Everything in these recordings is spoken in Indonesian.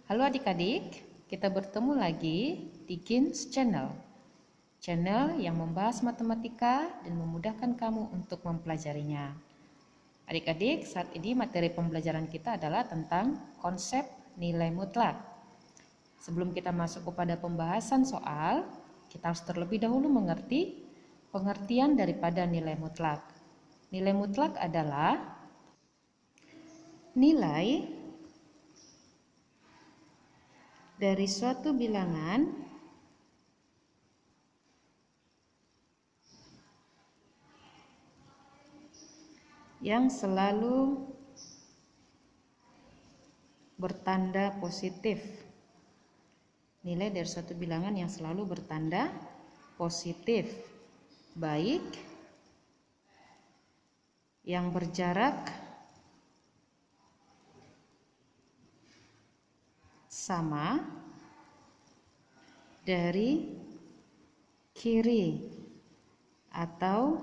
Halo adik-adik, kita bertemu lagi di Gins Channel. Channel yang membahas matematika dan memudahkan kamu untuk mempelajarinya. Adik-adik, saat ini materi pembelajaran kita adalah tentang konsep nilai mutlak. Sebelum kita masuk kepada pembahasan soal, kita harus terlebih dahulu mengerti pengertian daripada nilai mutlak. Nilai mutlak adalah nilai dari suatu bilangan yang selalu bertanda positif. Nilai dari suatu bilangan yang selalu bertanda positif, baik yang berjarak sama dari kiri atau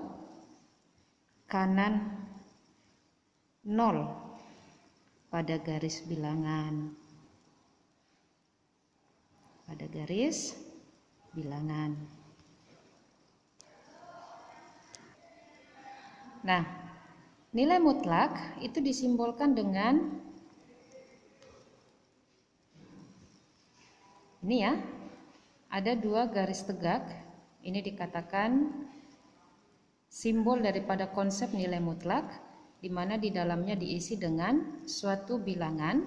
kanan 0 pada garis bilangan. Nah, nilai mutlak itu disimbolkan dengan ini ya, ada dua garis tegak. Ini dikatakan simbol daripada konsep nilai mutlak, di mana di dalamnya diisi dengan suatu bilangan,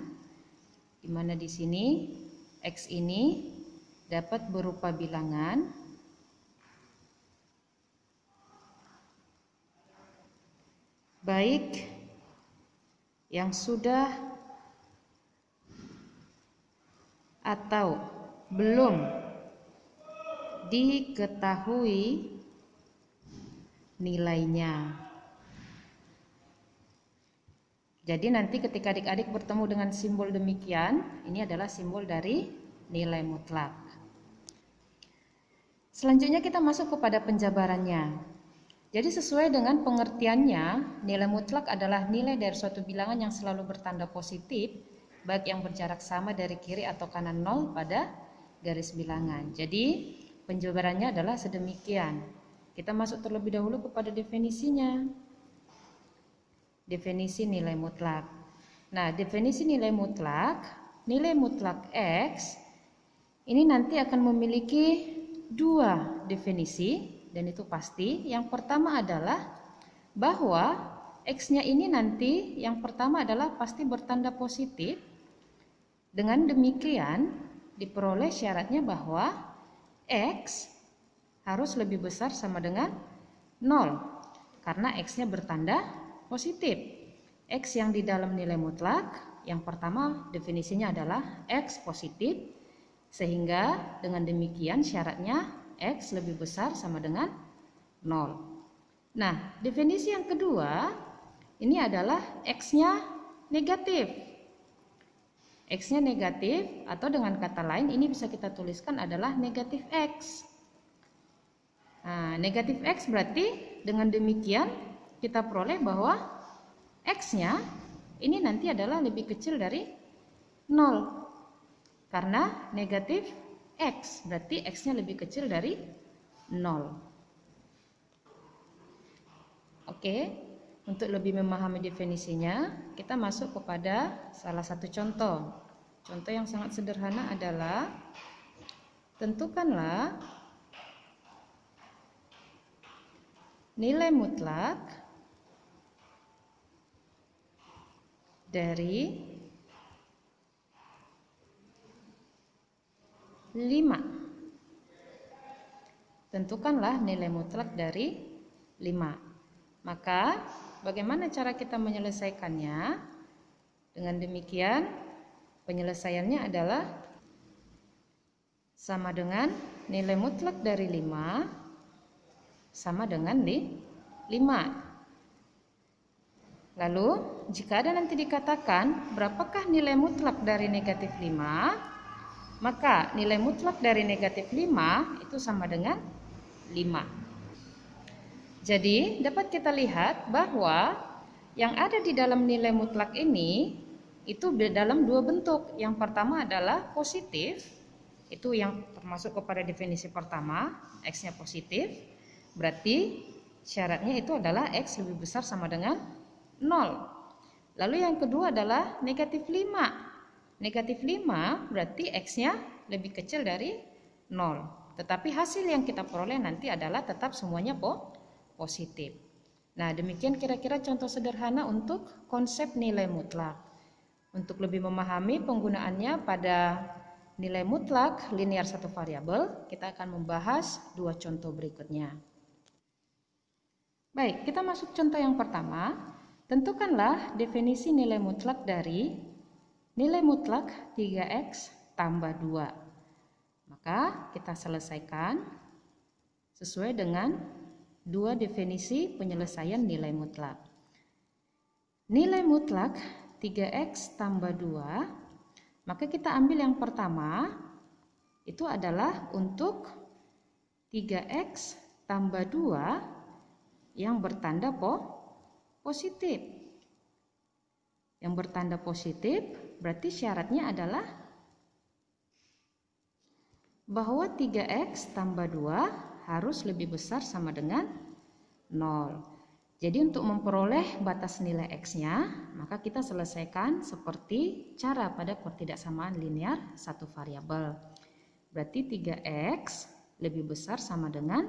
di mana di sini X ini dapat berupa bilangan baik yang sudah atau belum diketahui nilainya. Jadi nanti ketika adik-adik bertemu dengan simbol demikian, ini adalah simbol dari nilai mutlak. Selanjutnya kita masuk kepada penjabarannya. Jadi sesuai dengan pengertiannya, nilai mutlak adalah nilai dari suatu bilangan yang selalu bertanda positif, baik yang berjarak sama dari kiri atau kanan 0 pada garis bilangan. Jadi penjabarannya adalah sedemikian. Kita masuk terlebih dahulu kepada definisinya. Definisi nilai mutlak. Nah, definisi nilai mutlak X ini nanti akan memiliki dua definisi, dan itu pasti. Yang pertama adalah bahwa X-nya ini nanti yang pertama adalah pasti bertanda positif. Dengan demikian diperoleh syaratnya bahwa X harus lebih besar sama dengan 0 karena X-nya bertanda positif. X yang di dalam nilai mutlak yang pertama definisinya adalah X positif, sehingga dengan demikian syaratnya X lebih besar sama dengan 0. Nah, definisi yang kedua ini adalah X-nya negatif. X-nya negatif, atau dengan kata lain ini bisa kita tuliskan adalah negatif X. Nah, negatif X berarti dengan demikian kita peroleh bahwa X-nya ini nanti adalah lebih kecil dari 0. Karena negatif X, berarti X-nya lebih kecil dari 0. Oke, untuk lebih memahami definisinya, kita masuk kepada salah satu contoh. Contoh yang sangat sederhana adalah tentukanlah nilai mutlak dari 5. Tentukanlah nilai mutlak dari 5. Maka bagaimana cara kita menyelesaikannya? Dengan demikian penyelesaiannya adalah sama dengan nilai mutlak dari 5 sama dengan 5. Lalu jika ada nanti dikatakan berapakah nilai mutlak dari negatif 5, maka nilai mutlak dari negatif 5 itu sama dengan 5. Jadi dapat kita lihat bahwa yang ada di dalam nilai mutlak ini itu dalam dua bentuk. Yang pertama adalah positif, itu yang termasuk kepada definisi pertama, X-nya positif, berarti syaratnya itu adalah X lebih besar sama dengan 0. Lalu yang kedua adalah negatif 5. Negatif 5 berarti X-nya lebih kecil dari 0. Tetapi hasil yang kita peroleh nanti adalah tetap semuanya positif. Nah, demikian kira-kira contoh sederhana untuk konsep nilai mutlak. Untuk lebih memahami penggunaannya pada nilai mutlak linear satu variabel, kita akan membahas dua contoh berikutnya. Baik, kita masuk contoh yang pertama. Tentukanlah definisi nilai mutlak dari nilai mutlak 3x tambah 2. Maka kita selesaikan sesuai dengan dua definisi penyelesaian nilai mutlak. Nilai mutlak 3x tambah 2, maka kita ambil yang pertama, itu adalah untuk 3x tambah 2 yang bertanda positif. Yang bertanda positif berarti syaratnya adalah bahwa 3x tambah 2 harus lebih besar sama dengan 0. Jadi untuk memperoleh batas nilai X-nya, maka kita selesaikan seperti cara pada pertidaksamaan linear satu variabel. Berarti 3x lebih besar sama dengan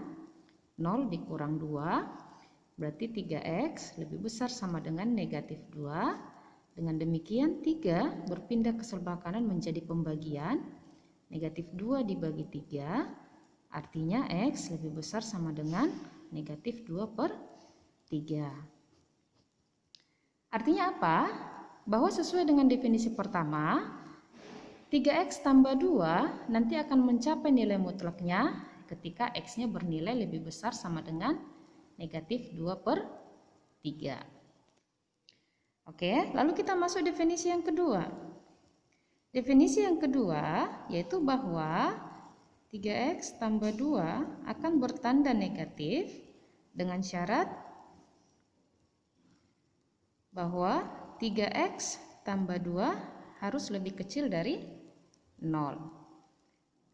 0 dikurang 2. Berarti 3x lebih besar sama dengan negatif 2. Dengan demikian 3 berpindah ke sebelah kanan menjadi pembagian. Negatif 2 dibagi 3. Artinya X lebih besar sama dengan negatif 2/3. Artinya apa? Bahwa sesuai dengan definisi pertama, 3x tambah 2 nanti akan mencapai nilai mutlaknya ketika X-nya bernilai lebih besar sama dengan negatif 2/3. Oke, lalu kita masuk definisi yang kedua. Definisi yang kedua yaitu bahwa 3x tambah 2 akan bertanda negatif dengan syarat bahwa 3x tambah 2 harus lebih kecil dari 0.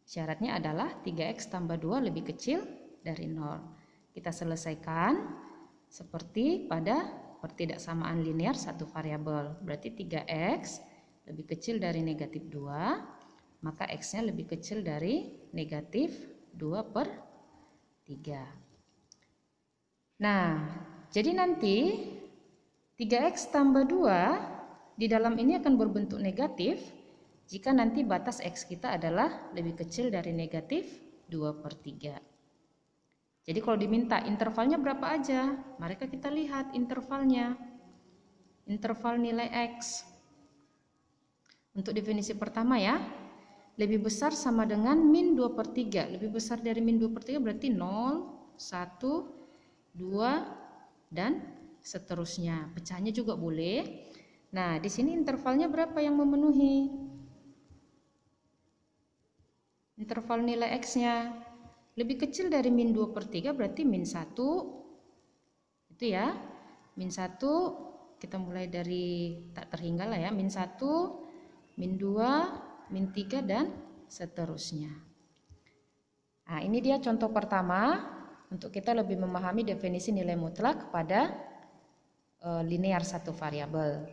Syaratnya adalah 3x tambah 2 lebih kecil dari 0. Kita selesaikan seperti pada pertidaksamaan linear satu variabel. Berarti 3x lebih kecil dari negatif 2, maka x-nya lebih kecil dari negatif 2/3. Nah, jadi nanti 3x tambah 2 di dalam ini akan berbentuk negatif jika nanti batas X kita adalah lebih kecil dari negatif 2/3. Jadi kalau diminta intervalnya berapa aja, mari kita lihat intervalnya. Interval nilai X. Untuk definisi pertama ya, lebih besar sama dengan min 2/3. Lebih besar dari min 2/3 berarti 0, 1, 2, dan seterusnya. Pecahnya juga boleh. Nah, di sini intervalnya berapa yang memenuhi? Interval nilai X-nya lebih kecil dari min 2/3 berarti min 1. Itu ya. Min 1 kita mulai dari tak terhingga lah ya. Min 1, min 2, min 3 dan seterusnya. Nah, ini dia contoh pertama untuk kita lebih memahami definisi nilai mutlak pada linear satu variabel.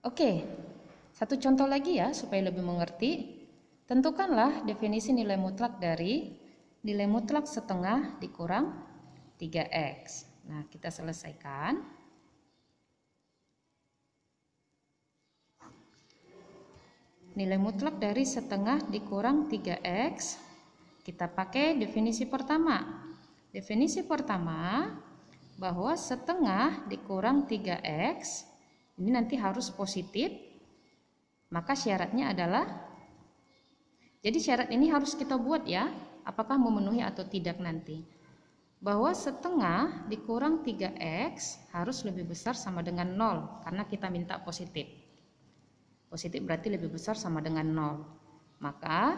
Oke, satu contoh lagi ya supaya lebih mengerti. Tentukanlah definisi nilai mutlak dari nilai mutlak setengah dikurang 3x. Nah, kita selesaikan. Nilai mutlak dari setengah dikurang 3x, kita pakai definisi pertama. Definisi pertama bahwa setengah dikurang 3x ini nanti harus positif, maka syaratnya adalah, jadi syarat ini harus kita buat ya, apakah memenuhi atau tidak nanti, bahwa setengah dikurang 3x harus lebih besar sama dengan 0 karena kita minta positif. Positif berarti lebih besar sama dengan 0. Maka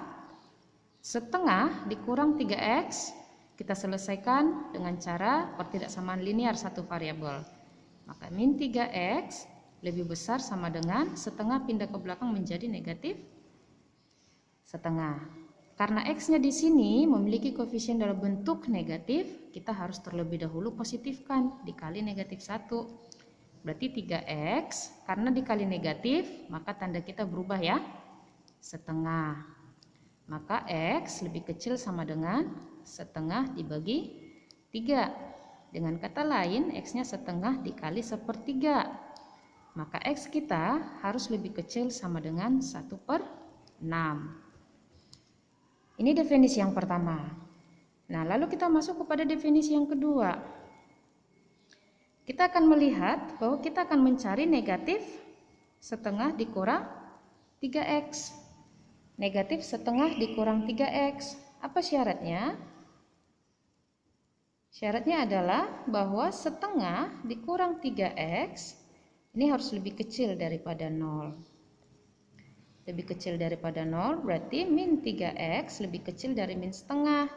setengah dikurang 3x kita selesaikan dengan cara pertidaksamaan linear satu variabel. Maka min 3x lebih besar sama dengan setengah pindah ke belakang menjadi negatif setengah. Karena X-nya di sini memiliki koefisien dalam bentuk negatif, kita harus terlebih dahulu positifkan, dikali negatif 1. Berarti 3X, karena dikali negatif, maka tanda kita berubah ya, setengah. Maka X lebih kecil sama dengan setengah dibagi 3. Dengan kata lain, X-nya setengah dikali 1/3. Maka X kita harus lebih kecil sama dengan 1/6. Ini definisi yang pertama. Nah, lalu kita masuk kepada definisi yang kedua. Kita akan melihat bahwa kita akan mencari negatif setengah dikurang 3X. Negatif setengah dikurang 3X. Apa syaratnya? Syaratnya adalah bahwa setengah dikurang 3X ini harus lebih kecil daripada 0. Lebih kecil daripada 0 berarti min 3X lebih kecil dari min setengah.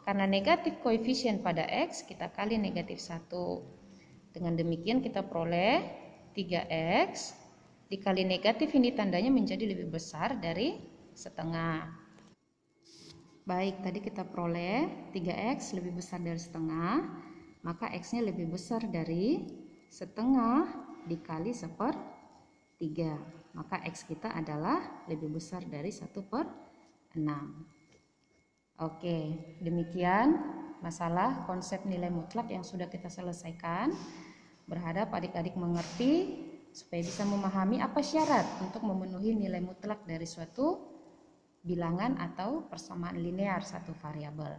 Karena negatif koefisien pada X kita kali negatif 1. Dengan demikian kita peroleh 3X dikali negatif ini tandanya menjadi lebih besar dari setengah. Baik, tadi kita peroleh 3X lebih besar dari setengah, maka X-nya lebih besar dari setengah dikali 1/3. Maka X kita adalah lebih besar dari 1/6. Oke, demikian masalah konsep nilai mutlak yang sudah kita selesaikan. Berharap adik-adik mengerti supaya bisa memahami apa syarat untuk memenuhi nilai mutlak dari suatu bilangan atau persamaan linear satu variabel.